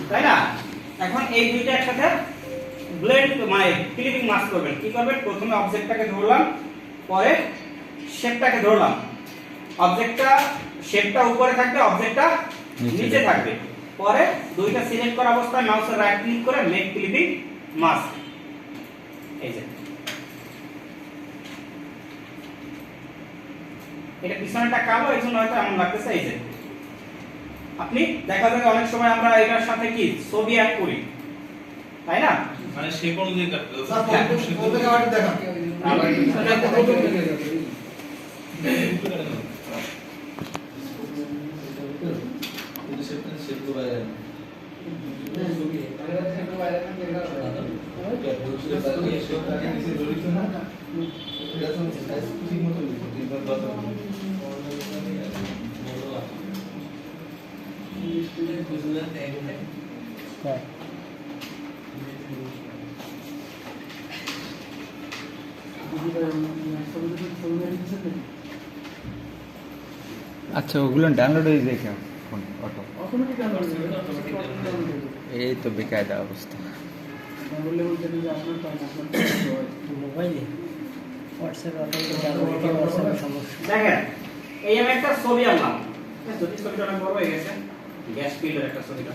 তাই না? এখন এই দুইটা একসাথে ব্লেন্ড মানে ক্লিপিং মাস্ক করবেন। কি করবেন? প্রথমে অবজেক্টটাকে ধরলাম, পরে শেপটাকে ধরলাম। অবজেক্টটা শেপটা উপরে থাকবে, অবজেক্টটা নিচে থাকবে। পরে দুইটা সিলেক্ট করা অবস্থায় মাউসের রাইট ক্লিক করে মেক ক্লিপিং মাস্ক, এই যে এটা পিছনেটা কালো, এই জন্য হয়তো এমন লাগতেছে। এই যে আপনি দেখা যায় অনেক সময় আমরা এটার সাথে কি ছবি অ্যাড করি, তাই না? মানে শেপ অনুযায়ী কাটতে হবে। স্যার বলতে কাটি দেখা আচ্ছা, ওগুলো ডাউনলোড হয়ে যায় কেন? অটো অটোমেটিক ডাউনলোড এই তো বেকায়দা অবস্থা। মোবাইলে হোয়াটসঅ্যাপ হোয়াটসঅ্যাপের সমস্যা। দেখেন এই আমি একটা ছবি আনলাম, যদি ছবিটা অনেক বড় হয়ে গেছে, গ্যাস ফিল্ডের একটা ছবিটা।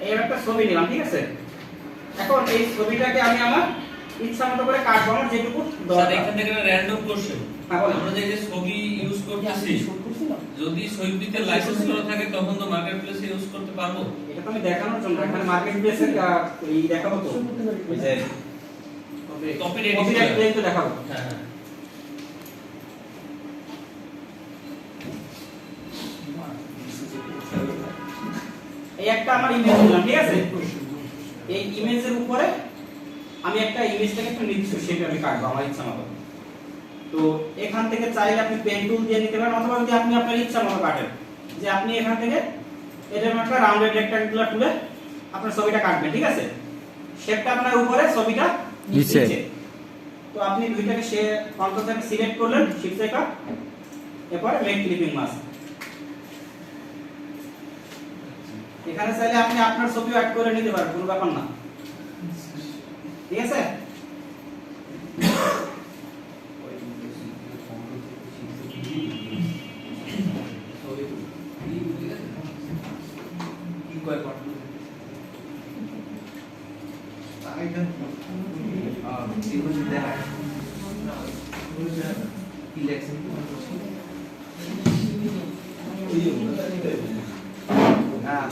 এই আমি একটা ছবি নিলাম, ঠিক আছে? এখন এই ছবিটাকে আমি আমার ইচ্ছা মতো করে কাটবো, আমার যেটুকু স্যার দরকার। এখান থেকে র‍্যান্ডম কোশ্চেন, হ্যাঁ, বলেন। আমরা যে ছবি ইউজ করতেছি, যদি ছবিতে লাইসেন্স করা থাকে তখন তো মার্কেট প্লেসে ইউজ করতে পারবো। এটা তো আমি দেখানোর জন্য, এখানে মার্কেট প্লেসে এই দেখাবো তো, এই যে কপিরাইট কপিরাইট ক্লেম তো দেখাবো। হ্যাঁ হ্যাঁ। এই একটা আমার ইমেজ দিলাম, ঠিক আছে? এই ইমেজের উপরে আমি একটা ইমেজটাকে একটু নির্দিষ্ট শেপে আমি কাটবো আমার ইচ্ছা মতো। তো এখান থেকে চাইলে আপনি পেন টুল দিয়ে নিতে পারেন, অথবা যদি আপনি আপনার ইচ্ছা মতো কাটেন, যে আপনি এখান থেকে এরকম একটা রাউন্ডেড রেক্ট্যাঙ্গুলার টুলে আপনার ছবিটা কাটবেন, ঠিক আছে? শেপটা আপনার উপরে, ছবিটা নিচে। তো আপনি দুইটাকে সে কন্ট্রোল থেকে সিলেক্ট করলেন, শিফট থেকে এরপর মেক ক্লিপিং মাস্ক। এখানে চাইলে আপনি আপনার ছবিও অ্যাড করে নিতে পারেন, কোনো ব্যাপার না, ঠিক আছে? হ্যাঁ